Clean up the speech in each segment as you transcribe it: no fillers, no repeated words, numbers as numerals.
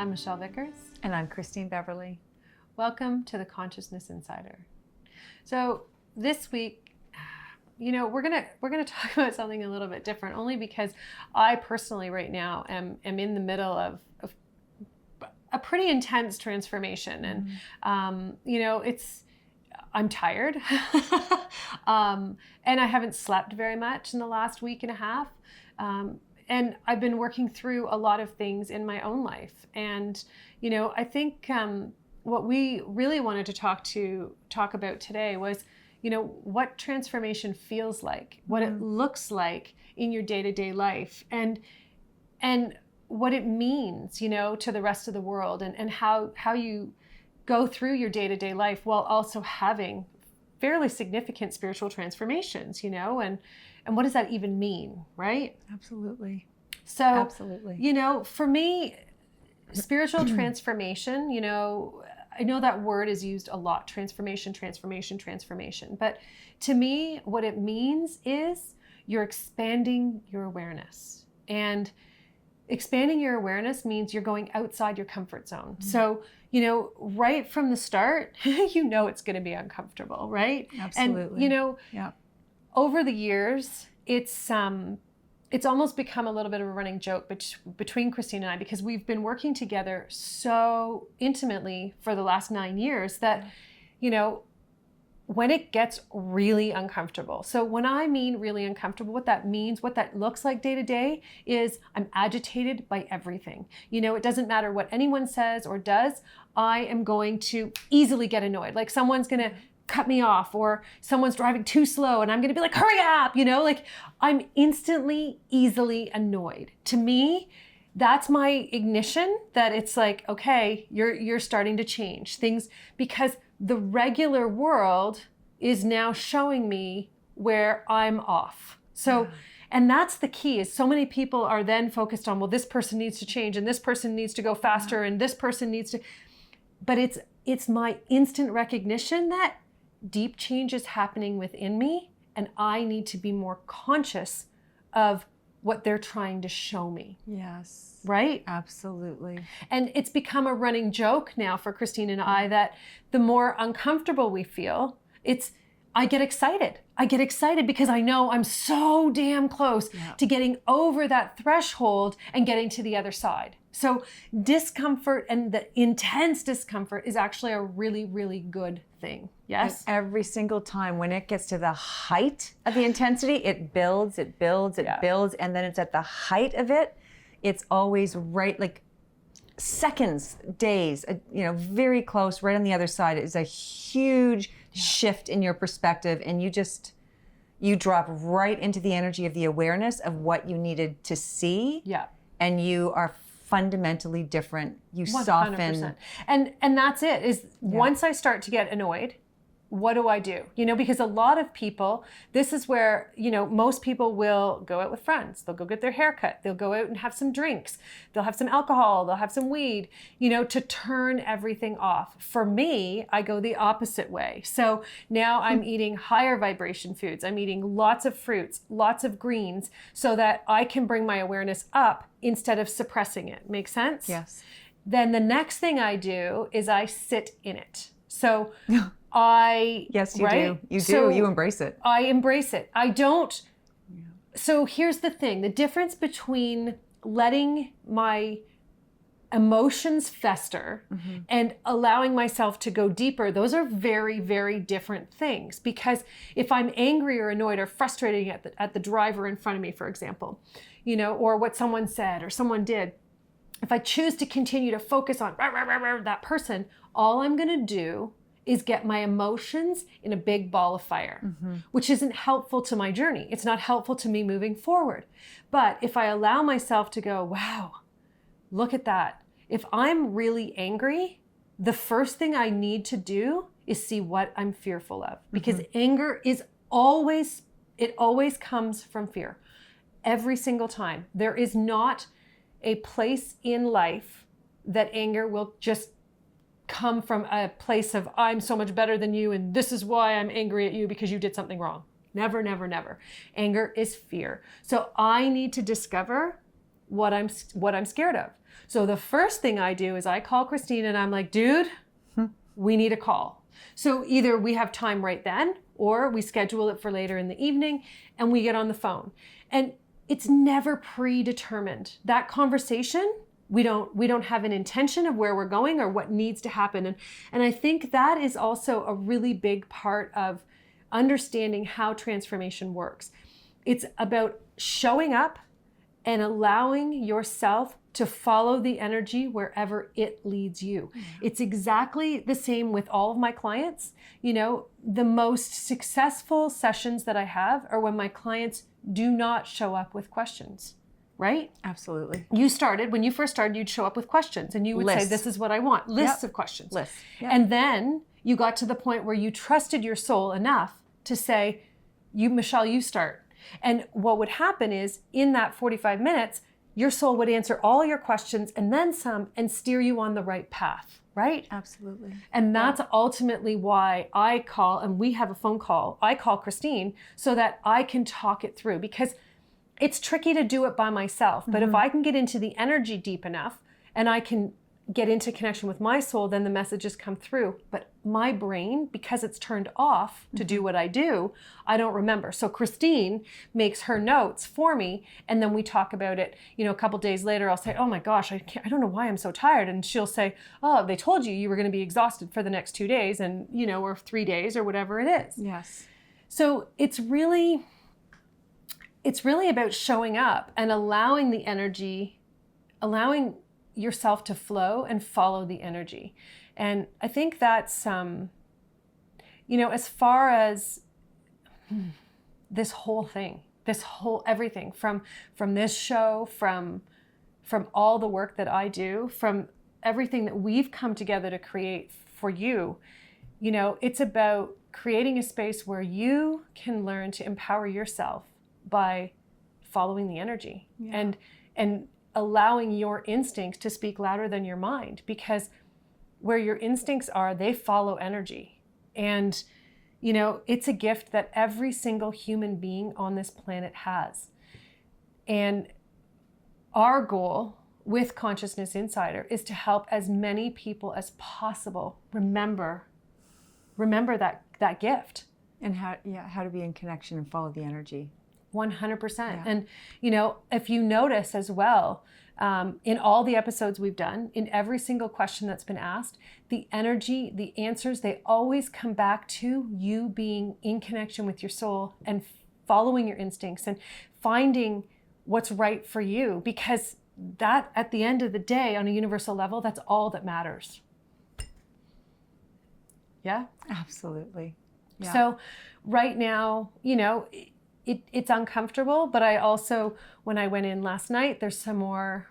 I'm Michelle Vickers. And I'm Christine Beverly. Welcome to the Consciousness Insider. So this week, we're gonna talk about something a little bit different, only because I personally right now am in the middle of a pretty intense transformation, and I'm tired, and I haven't slept very much in the last week and a half. And I've been working through a lot of things in my own life. And, I think what we really wanted to talk about today was, what transformation feels like, what it looks like in your day-to-day life, and what it means, to the rest of the world, and how you go through your day-to-day life while also having fairly significant spiritual transformations, and what does that even mean, right? Absolutely. So, absolutely. For me, spiritual transformation, I know that word is used a lot, transformation. But to me, what it means is you're expanding your awareness. And expanding your awareness means you're going outside your comfort zone. So, right from the start, it's going to be uncomfortable, right? Absolutely. And, over the years, it's almost become a little bit of a running joke between Christine and I, because we've been working together so intimately for the last 9 years that, when it gets really uncomfortable. So when I mean really uncomfortable, what that means, what that looks like day to day is I'm agitated by everything. It doesn't matter what anyone says or does. I am going to easily get annoyed. Like someone's going to cut me off, or someone's driving too slow and I'm going to be like, hurry up, I'm instantly, easily annoyed. To me, that's my ignition, that it's like, okay, you're starting to change things, because the regular world is now showing me where I'm off. So, and that's the key, is so many people are then focused on, well, this person needs to change and this person needs to go faster and this person needs to, but it's my instant recognition that deep change is happening within me, and I need to be more conscious of what they're trying to show me. Yes. Right? Absolutely. And it's become a running joke now for Christine and I that the more uncomfortable we feel, I get excited. I get excited because I know I'm so damn close to getting over that threshold and getting to the other side. So discomfort, and the intense discomfort, is actually a really, really good thing. Yes? And every single time when it gets to the height of the intensity, it builds. And then it's at the height of it. It's always right, like seconds, days, very close, right on the other side. It's a huge shift in your perspective, and you drop right into the energy of the awareness of what you needed to see. Yeah. And you are fundamentally different. You 100%. Soften. And that's it, is once I start to get annoyed, what do I do? Because a lot of people, this is where, most people will go out with friends. They'll go get their hair cut. They'll go out and have some drinks. They'll have some alcohol. They'll have some weed, to turn everything off. For me, I go the opposite way. So now I'm eating higher vibration foods. I'm eating lots of fruits, lots of greens, so that I can bring my awareness up instead of suppressing it. Make sense? Yes. Then the next thing I do is I sit in it. So yes, you do. You do. You embrace it. I embrace it. I don't. Yeah. So here's the thing. The difference between letting my emotions fester and allowing myself to go deeper, those are very, very different things. Because if I'm angry or annoyed or frustrated at the driver in front of me, for example, or what someone said or someone did, if I choose to continue to focus on that person, all I'm going to do is get my emotions in a big ball of fire, which isn't helpful to my journey. It's not helpful to me moving forward. But if I allow myself to go, wow, look at that. If I'm really angry, the first thing I need to do is see what I'm fearful of. Because anger is always comes from fear. Every single time. There is not a place in life that anger will just come from a place of, I'm so much better than you and this is why I'm angry at you because you did something wrong. Never, never, never. Anger is fear. So I need to discover what I'm scared of. So the first thing I do is I call Christine and I'm like, dude, we need a call. So either we have time right then or we schedule it for later in the evening and we get on the phone. And it's never predetermined. That conversation, we don't have an intention of where we're going or what needs to happen. And I think that is also a really big part of understanding how transformation works. It's about showing up and allowing yourself to follow the energy wherever it leads you. Yeah. It's exactly the same with all of my clients. You know, the most successful sessions that I have are when my clients do not show up with questions, right? Absolutely. When you first started, you'd show up with questions and you would say, this is what I want. Lists of questions. Yep. And then you got to the point where you trusted your soul enough to say, Michelle, you start. And what would happen is in that 45 minutes, your soul would answer all your questions and then some and steer you on the right path, right? Absolutely. And that's ultimately why I call, and we have a phone call, I call Christine so that I can talk it through, because it's tricky to do it by myself. But if I can get into the energy deep enough and I can get into connection with my soul, then the messages come through. But my brain, because it's turned off to do what I do, I don't remember. So Christine makes her notes for me, and then we talk about it. You know, a couple days later, I'll say, oh my gosh, I don't know why I'm so tired. And she'll say, oh, they told you were going to be exhausted for the next 2 days and, you know, or 3 days or whatever it is. Yes. So it's really about showing up and allowing the energy, allowing yourself to flow and follow the energy. And I think that's, you know, as far as this whole thing, everything from this show, from all the work that I do, from everything that we've come together to create for you, you know, it's about creating a space where you can learn to empower yourself by following the energy and allowing your instincts to speak louder than your mind, because where your instincts are, they follow energy. And, you know, it's a gift that every single human being on this planet has. And our goal with Consciousness Insider is to help as many people as possible remember that gift. And how to be in connection and follow the energy. 100%. Yeah. And, you know, if you notice as well, in all the episodes we've done, in every single question that's been asked, the energy, the answers, they always come back to you being in connection with your soul and following your instincts and finding what's right for you, because that, at the end of the day, on a universal level, that's all that matters. Yeah? Absolutely. Yeah. So right now, you know, it's uncomfortable, but I also, when I went in last night, there's some more,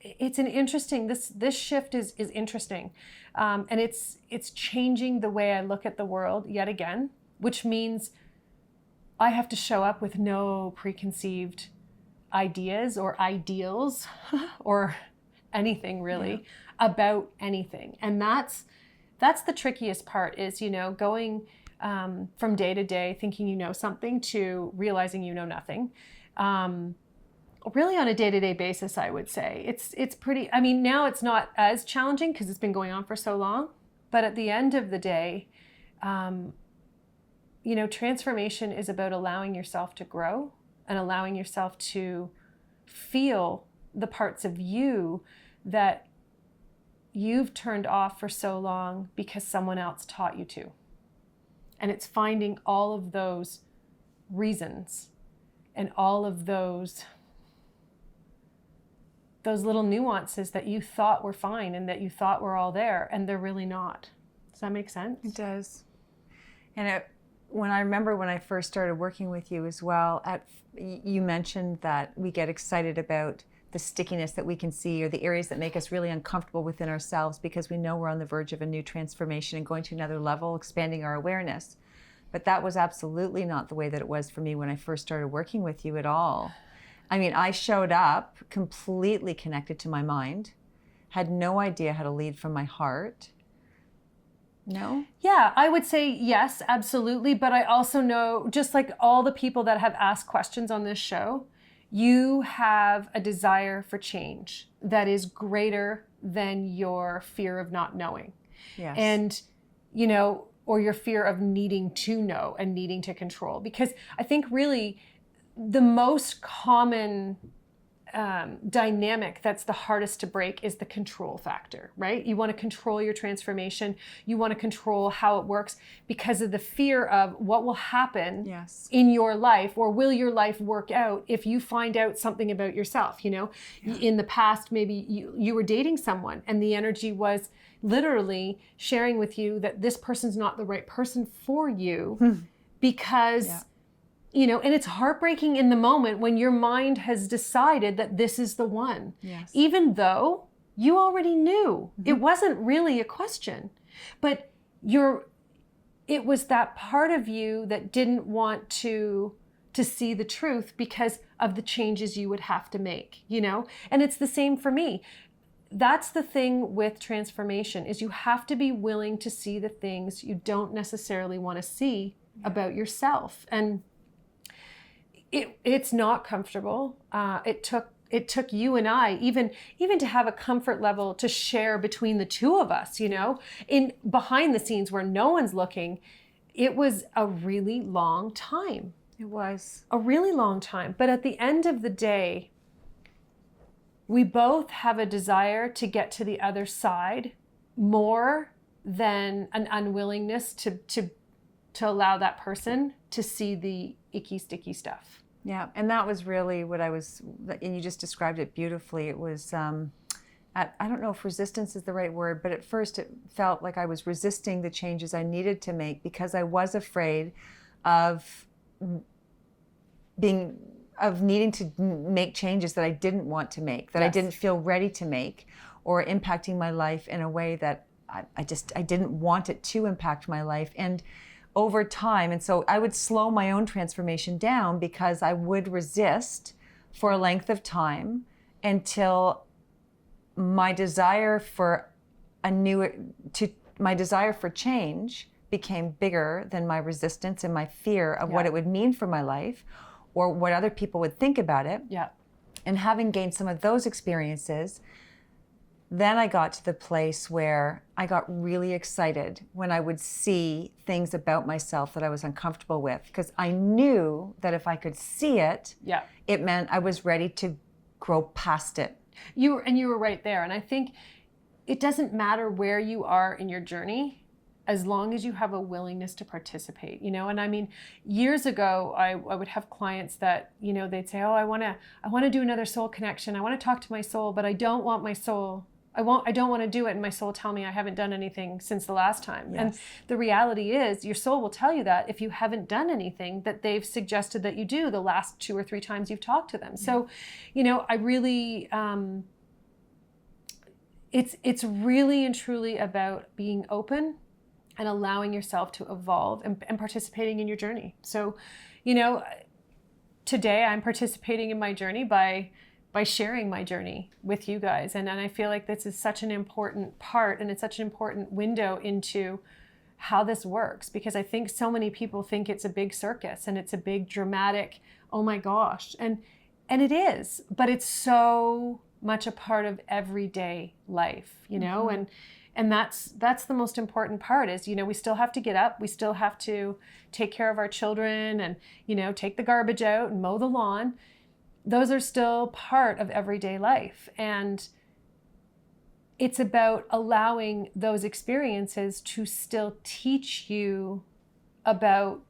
it's an interesting, this shift is interesting. And it's changing the way I look at the world yet again, which means I have to show up with no preconceived ideas or ideals or anything really about anything. And that's the trickiest part is, you know, going from day to day thinking you know something to realizing you know nothing. Really on a day-to-day basis, I would say. It's pretty, I mean, now it's not as challenging because it's been going on for so long, but at the end of the day, you know, transformation is about allowing yourself to grow and allowing yourself to feel the parts of you that you've turned off for so long because someone else taught you to. And it's finding all of those reasons and all of those little nuances that you thought were fine and that you thought were all there, and they're really not. Does that make sense? It does. And when I first started working with you as well, you mentioned that we get excited about the stickiness that we can see or the areas that make us really uncomfortable within ourselves because we know we're on the verge of a new transformation and going to another level, expanding our awareness. But that was absolutely not the way that it was for me when I first started working with you at all. I mean, I showed up completely connected to my mind, had no idea how to lead from my heart. No? Yeah, I would say yes, absolutely. But I also know, just like all the people that have asked questions on this show, you have a desire for change that is greater than your fear of not knowing. Yes. And, or your fear of needing to know and needing to control. Because I think really the most common dynamic that's the hardest to break is the control factor, right? You want to control your transformation. You want to control how it works because of the fear of what will happen in your life, or will your life work out if you find out something about yourself. In the past, maybe you were dating someone and the energy was literally sharing with you that this person's not the right person for you because and it's heartbreaking in the moment when your mind has decided that this is the one, even though you already knew. It wasn't really a question, but it was that part of you that didn't want to see the truth because of the changes you would have to make, and it's the same for me. That's the thing with transformation, is you have to be willing to see the things you don't necessarily want to see about yourself. And it's not comfortable. It took you and I even to have a comfort level to share between the two of us, in behind the scenes where no one's looking. It was a really long time. It was a really long time. But at the end of the day, we both have a desire to get to the other side more than an unwillingness to allow that person to see the icky, sticky stuff. Yeah, and that was really what and you just described it beautifully. It was, I don't know if resistance is the right word, but at first it felt like I was resisting the changes I needed to make because I was afraid of needing to make changes that I didn't want to make, that I didn't feel ready to make, or impacting my life in a way that I didn't want it to impact my life. And over time, and so I would slow my own transformation down because I would resist for a length of time until my desire for change became bigger than my resistance and my fear of what it would mean for my life or what other people would think about it. Yeah. And having gained some of those experiences, then I got to the place where I got really excited when I would see things about myself that I was uncomfortable with, because I knew that if I could see it, it meant I was ready to grow past it. You were right there. And I think it doesn't matter where you are in your journey, as long as you have a willingness to participate, And I mean, years ago, I would have clients that, they'd say, oh, I want to do another soul connection. I want to talk to my soul, but I don't want my soul. I don't want to do it. And my soul tell me I haven't done anything since the last time. Yes. And the reality is your soul will tell you that if you haven't done anything that they've suggested that you do the last 2 or 3 times you've talked to them. So, I really, it's really and truly about being open and allowing yourself to evolve and participating in your journey. So, today I'm participating in my journey by sharing my journey with you guys. And I feel like this is such an important part, and it's such an important window into how this works, because I think so many people think it's a big circus and it's a big dramatic, oh my gosh. And it is, but it's so much a part of everyday life, and that's the most important part is, we still have to get up. We still have to take care of our children and, take the garbage out and mow the lawn. Those are still part of everyday life. And it's about allowing those experiences to still teach you about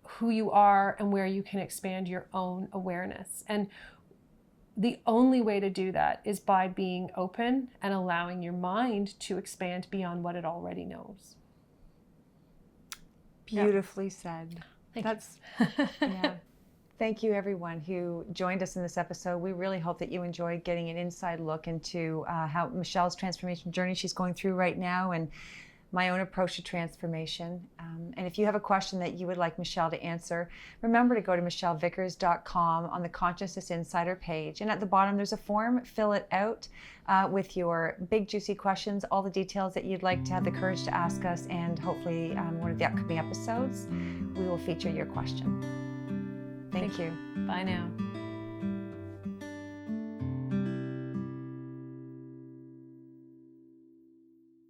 who you are and where you can expand your own awareness. And the only way to do that is by being open and allowing your mind to expand beyond what it already knows. Beautifully said. Thanks. Yeah. Thank you, everyone who joined us in this episode. We really hope that you enjoyed getting an inside look into how Michelle's transformation journey she's going through right now, and my own approach to transformation. And if you have a question that you would like Michelle to answer, remember to go to michellevickers.com on the Consciousness Insider page. And at the bottom, there's a form. Fill it out with your big, juicy questions, all the details that you'd like to have the courage to ask us. And hopefully, one of the upcoming episodes, we will feature your question. Thank you. Bye now.